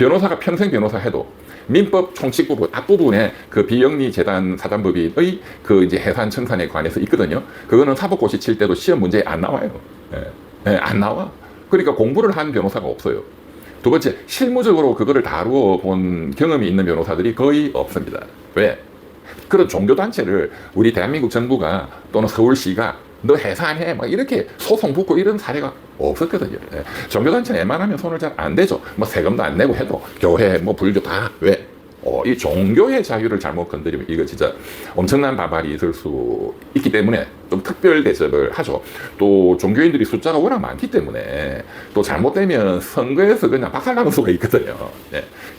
변호사가 평생 변호사 해도 민법 총칙 부분 앞부분에 그 비영리 재단 사단법인의 그 이제 해산 청산에 관해서 있거든요. 그거는 사법고시 칠 때도 시험 문제에 안 나와요. 안 나와. 그러니까 공부를 한 변호사가 없어요. 두 번째, 실무적으로 그거를 다루어 본 경험이 있는 변호사들이 거의 없습니다. 왜? 그런 종교단체를 우리 대한민국 정부가 또는 서울시가 너 해산해 막 이렇게 소송 붙고 이런 사례가 없었거든요. 종교단체는 웬만하면 손을 잘 안 대죠. 뭐 세금도 안 내고 해도 교회 뭐 불교 다. 왜? 이 종교의 자유를 잘못 건드리면 이거 진짜 엄청난 반발이 있을 수 있기 때문에 좀 특별 대접을 하죠. 또 종교인들이 숫자가 워낙 많기 때문에 또 잘못되면 선거에서 그냥 박살나는 수가 있거든요.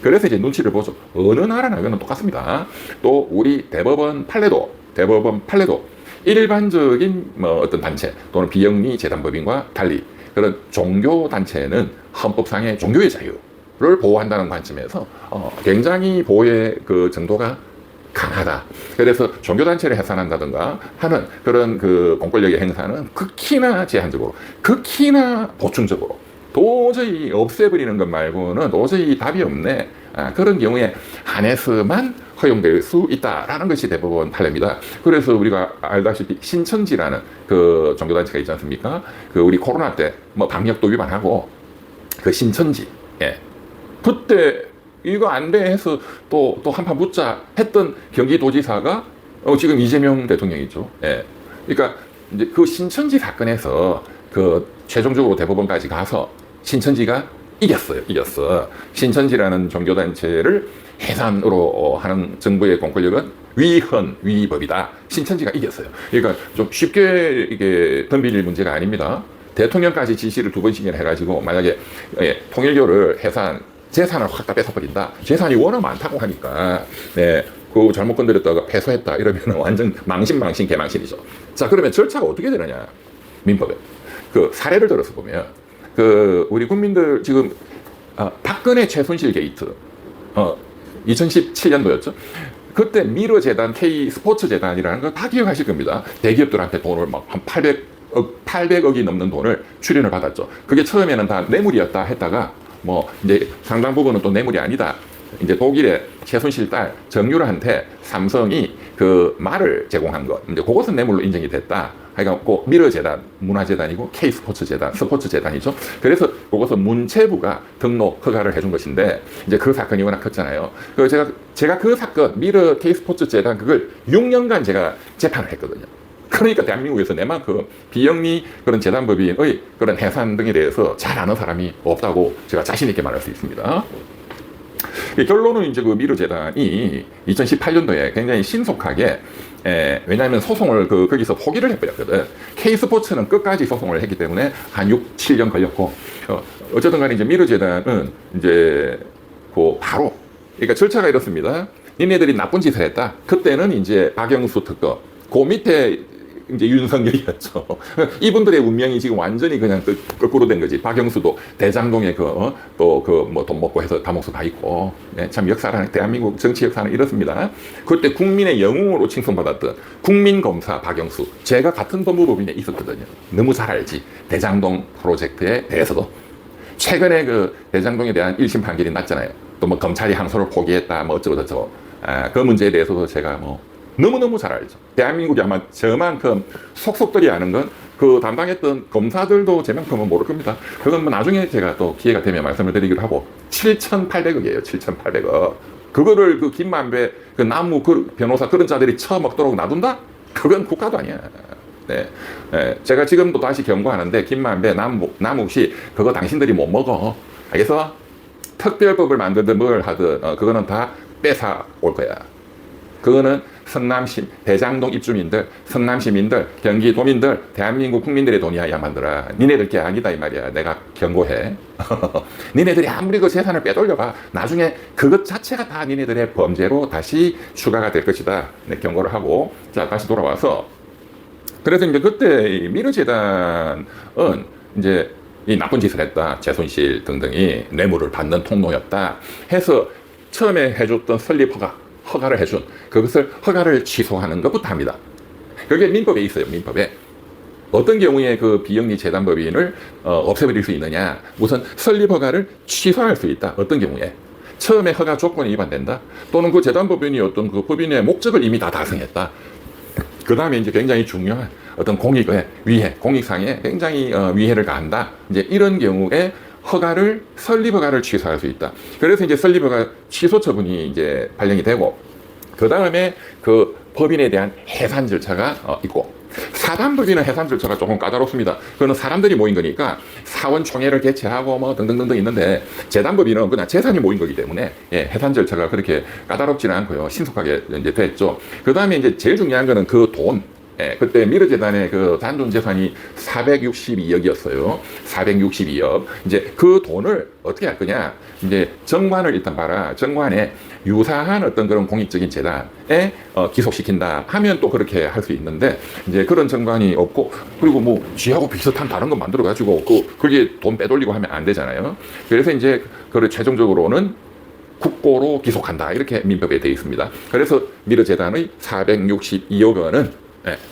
그래서 이제 눈치를 보죠. 어느 나라나 이거는 똑같습니다. 또 우리 대법원 판례도 일반적인 뭐 어떤 단체 또는 비영리 재단법인과 달리 그런 종교 단체는 헌법상의 종교의 자유를 보호한다는 관점에서 굉장히 보호의 그 정도가 강하다. 그래서 종교단체를 해산한다든가 하는 그런 그 공권력의 행사는 극히나 제한적으로, 극히나 보충적으로 도저히 없애버리는 것 말고는 도저히 답이 없네. 그런 경우에 한해서만 허용될 수 있다라는 것이 대법원 판례입니다. 그래서 우리가 알다시피 신천지라는 그 종교단체가 있지 않습니까? 그 우리 코로나 때 뭐 방역도 위반하고 그 신천지, 그때 이거 안 돼 해서 또 한판 붙자 했던 경기도지사가 지금 이재명 대통령이죠. 그러니까 이제 그 신천지 사건에서 그 최종적으로 대법원까지 가서 신천지가 이겼어. 신천지라는 종교단체를 해산으로 하는 정부의 공권력은 위헌위법이다. 신천지가 이겼어요. 그러니까 좀 쉽게 이게 덤빌 문제가 아닙니다. 대통령까지 지시를 2번씩이나 해가지고 만약에 통일교를 해산, 재산을 확 다 뺏어버린다. 재산이 워낙 많다고 하니까 그 잘못 건드렸다가 패소했다 이러면 완전 망신 개망신이죠. 자, 그러면 절차가 어떻게 되느냐? 민법에 그 사례를 들어서 보면 그 우리 국민들 지금 박근혜 최순실 게이트 2017년도였죠. 그때 미르재단, K스포츠재단이라는 거 다 기억하실 겁니다. 대기업들한테 돈을 막 한 800억이 넘는 돈을 출연을 받았죠. 그게 처음에는 다 뇌물이었다 했다가 뭐 이제 상당 부분은 또 뇌물이 아니다. 이제 독일의 최순실 딸 정유라한테 삼성이 그 말을 제공한 것, 이제 그것은 뇌물로 인정이 됐다. 그러니까 미르재단, 문화재단이고 K스포츠재단, 스포츠재단이죠. 그래서 그것은 문체부가 등록 허가를 해준 것인데 이제 그 사건이 워낙 컸잖아요. 그 제가 그 사건 미르 K스포츠재단 그걸 6년간 제가 재판을 했거든요. 그러니까 대한민국에서 내만큼 비영리 그런 재단법인의 그런 해산 등에 대해서 잘 아는 사람이 없다고 제가 자신 있게 말할 수 있습니다. 결론은 이제 그 미르재단이 2018년도에 굉장히 신속하게 왜냐하면 소송을 거기서 포기를 해버렸거든. K스포츠는 끝까지 소송을 했기 때문에 한 6, 7년 걸렸고 어쨌든 간에 이제 미르재단은 이제 바로 그러니까 절차가 이렇습니다. 니네들이 나쁜 짓을 했다. 그때는 이제 박영수 특검 그 밑에 이제 윤석열이었죠. 이분들의 운명이 지금 완전히 그냥 거꾸로 된 거지. 박영수도 대장동에 또 뭐 돈 먹고 해서 다목수 다 있고. 참 역사라는 대한민국 정치 역사는 이렇습니다. 그때 국민의 영웅으로 칭송받았던 국민검사 박영수. 제가 같은 법무법인에 있었거든요. 너무 잘 알지. 대장동 프로젝트에 대해서도. 최근에 그 대장동에 대한 1심 판결이 났잖아요. 또 뭐 검찰이 항소를 포기했다 뭐 어쩌고저쩌고. 그 문제에 대해서도 제가 뭐 너무너무 잘 알죠. 대한민국이 아마 저만큼 속속들이 아는 건 그 담당했던 검사들도 제만큼은 모를 겁니다. 그건 뭐 나중에 제가 또 기회가 되면 말씀을 드리기로 하고 7,800억이에요. 7,800억. 그거를 그 김만배 그 나무 그 변호사 그런 자들이 처먹도록 놔둔다? 그건 국가도 아니야. 제가 지금도 다시 경고하는데 김만배 나무씨 그거 당신들이 못 먹어. 알겠어? 특별법을 만들든 뭘 하든 그거는 다 뺏어 올 거야. 그거는 성남시 대장동 입주민들, 성남시민들, 경기도민들, 대한민국 국민들의 돈이야, 야만들아. 니네들 게 아니다 이 말이야. 내가 경고해. 니네들이 아무리 그 재산을 빼돌려봐. 나중에 그것 자체가 다 니네들의 범죄로 다시 추가가 될 것이다. 네, 경고를 하고 자 다시 돌아와서 그래서 이제 그때 미르재단은 이제 이 나쁜 짓을 했다. 최순실 등등이 뇌물을 받는 통로였다. 해서 처음에 해줬던 설립 허가를 해준 그것을 허가를 취소하는 것부터 합니다. 그게 민법에 있어요. 민법에 어떤 경우에 그 비영리 재단법인을 없애버릴 수 있느냐? 우선 설립 허가를 취소할 수 있다. 어떤 경우에 처음에 허가 조건이 위반된다. 또는 그 재단법인이 어떤 그 법인의 목적을 이미 다 달성했다. 그 다음에 이제 굉장히 중요한 어떤 공익의 위해, 공익상에 굉장히 위해를 가한다. 이제 이런 경우에 설립 허가를 취소할 수 있다. 그래서 이제 설립 허가 취소 처분이 이제 발령이 되고, 그 다음에 그 법인에 대한 해산 절차가 있고, 사단법인은 해산 절차가 조금 까다롭습니다. 그거는 사람들이 모인 거니까 사원총회를 개최하고 뭐 등등등등 있는데, 재단법인은 그냥 재산이 모인 거기 때문에 해산 절차가 그렇게 까다롭지는 않고요. 신속하게 이제 됐죠. 그 다음에 이제 제일 중요한 거는 그 돈. 그때 미르재단의 그 단존 재산이 462억이었어요. 462억. 이제 그 돈을 어떻게 할 거냐? 이제 정관을 일단 봐라. 정관에 유사한 어떤 그런 공익적인 재단에 기속시킨다 하면 또 그렇게 할 수 있는데, 이제 그런 정관이 없고, 그리고 뭐 쥐하고 비슷한 다른 거 만들어 가지고 그게 돈 빼돌리고 하면 안 되잖아요. 그래서 이제 그걸 최종적으로는 국고로 기속한다, 이렇게 민법에 되어 있습니다. 그래서 미르재단의 462억 원은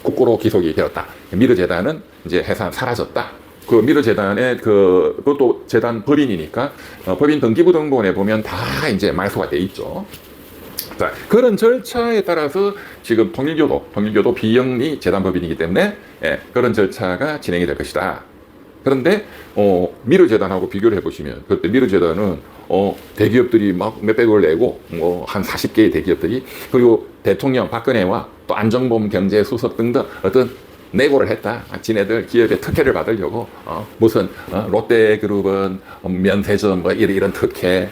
국고로 기속이 되었다. 미르재단은 이제 해산 사라졌다. 그 미르재단의 그것도 재단 법인이니까 법인 등기부등본에 보면 다 이제 말소가 돼 있죠. 자, 그런 절차에 따라서 지금 통일교도 비영리 재단법인이기 때문에 그런 절차가 진행이 될 것이다. 그런데 미르재단하고 비교를 해보시면, 그때 미르재단은 대기업들이 막 몇백억을 내고 뭐 한 40개의 대기업들이, 그리고 대통령 박근혜와 또 안정범 경제수석 등등 어떤 내고를 했다. 지네들 기업의 특혜를 받으려고 무슨 롯데그룹은 면세점 뭐 이런 특혜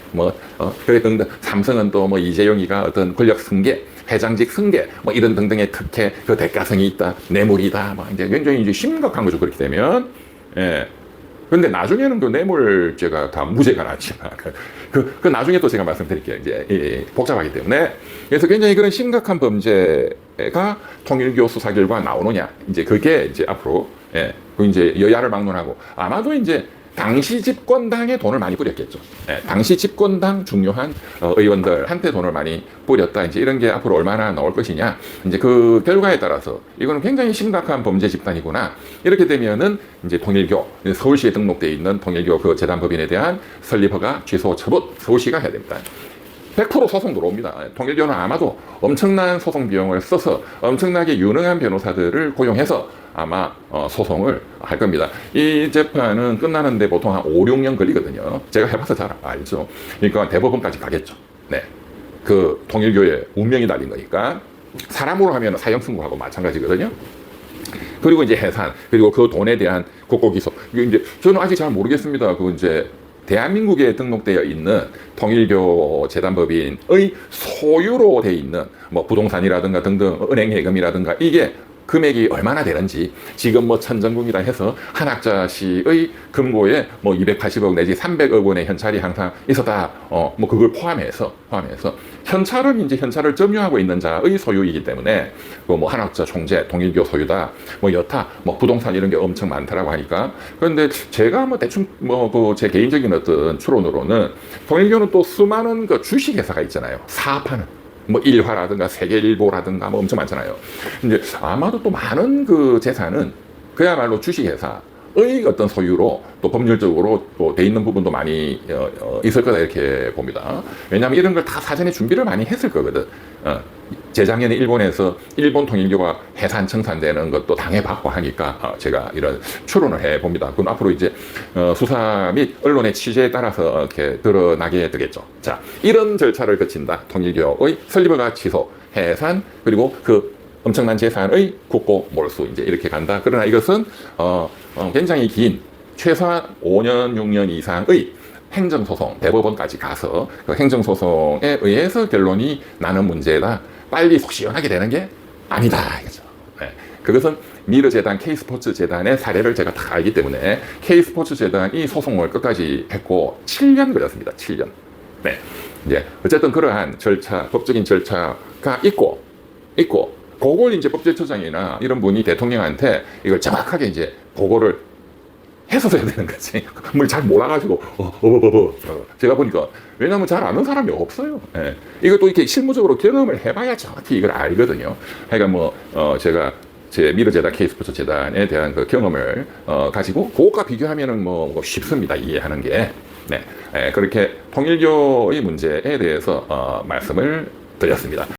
그래 등등, 삼성은 또 뭐 이재용이가 어떤 권력 승계, 회장직 승계 뭐 이런 등등의 특혜, 그 대가성이 있다, 뇌물이다, 뭐 이제 굉장히 이제 심각한 거죠. 그렇게 되면. 근데 나중에는 그 뇌물죄가 다 무죄가 나지만, 그 나중에 또 제가 말씀드릴게요. 이제 복잡하기 때문에. 그래서 굉장히 그런 심각한 범죄가 통일교 수사 결과 나오느냐. 이제 그게 이제 앞으로, 그 이제 여야를 막론하고, 아마도 이제 당시 집권당에 돈을 많이 뿌렸겠죠. 당시 집권당 중요한 의원들한테 돈을 많이 뿌렸다. 이제 이런 게 앞으로 얼마나 나올 것이냐. 이제 그 결과에 따라서 이거는 굉장히 심각한 범죄 집단이구나. 이렇게 되면은 이제 통일교, 서울시에 등록되어 있는 통일교 그 재단법인에 대한 설립허가 취소 처분, 서울시가 해야 됩니다. 100% 소송 들어옵니다. 통일교는 아마도 엄청난 소송 비용을 써서 엄청나게 유능한 변호사들을 고용해서 아마 소송을 할 겁니다. 이 재판은 끝나는데 보통 한 5, 6년 걸리거든요. 제가 해봐서 잘 알죠. 그러니까 대법원까지 가겠죠. 네, 그 통일교의 운명이 달린 거니까. 사람으로 하면 사형 선고하고 마찬가지거든요. 그리고 이제 해산, 그리고 그 돈에 대한 국고 기소. 이제 저는 아직 잘 모르겠습니다. 그 이제 대한민국에 등록되어 있는 통일교 재단법인의 소유로 되어 있는 뭐 부동산이라든가 등등 은행 예금이라든가 이게 금액이 얼마나 되는지, 지금 뭐 천정궁이라 해서 한학자씨의 금고에 뭐 280억 내지 300억 원의 현찰이 항상 있었다. 뭐 그걸 포함해서 현찰은 이제 현찰을 점유하고 있는 자의 소유이기 때문에 그 뭐 한학자 총재 통일교 소유다. 뭐 여타 뭐 부동산 이런 게 엄청 많다라고 하니까. 그런데 제가 뭐 대충 뭐 그 제 개인적인 어떤 추론으로는 통일교는 또 수많은 그 주식 회사가 있잖아요. 사업하는. 뭐 일화라든가 세계일보라든가 뭐 엄청 많잖아요. 이제 아마도 또 많은 그 재산은 그야말로 주식회사의 어떤 소유로 또 법률적으로 또 돼 있는 부분도 많이 있을 거다, 이렇게 봅니다. 왜냐하면 이런 걸 다 사전에 준비를 많이 했을 거거든. 재작년에 일본에서 일본 통일교가 해산 청산되는 것도 당해봤고 하니까 제가 이런 추론을 해봅니다. 그럼 앞으로 이제 수사 및 언론의 취재에 따라서 이렇게 드러나게 되겠죠. 자, 이런 절차를 거친다. 통일교의 설립허가 취소, 해산, 그리고 그 엄청난 재산의 국고 몰수, 이제 이렇게 간다. 그러나 이것은 굉장히 긴, 최소한 5년, 6년 이상의 행정소송, 대법원까지 가서 그 행정소송에 의해서 결론이 나는 문제다. 빨리 속 시원하게 되는 게 아니다. 이거죠. 네. 그것은 미르재단, K스포츠재단의 사례를 제가 다 알기 때문에 K스포츠재단이 소송을 끝까지 했고 7년 걸렸습니다. 7년. 네. 이제 어쨌든 그러한 절차, 법적인 절차가 있고 그걸 이제 법제처장이나 이런 분이 대통령한테 이걸 정확하게 이제 보고를 해서 해야 되는 거지. 뭘 잘 몰라가지고 제가 보니까, 왜냐하면 잘 아는 사람이 없어요. 이것도 이렇게 실무적으로 경험을 해봐야 정확히 이걸 알거든요. 그러니까 뭐 제가 제 미르재단 K스포츠 재단에 대한 그 경험을 가지고 그것과 비교하면은 뭐 쉽습니다. 이해하는 게. 네. 그렇게 통일교의 문제에 대해서 말씀을 드렸습니다.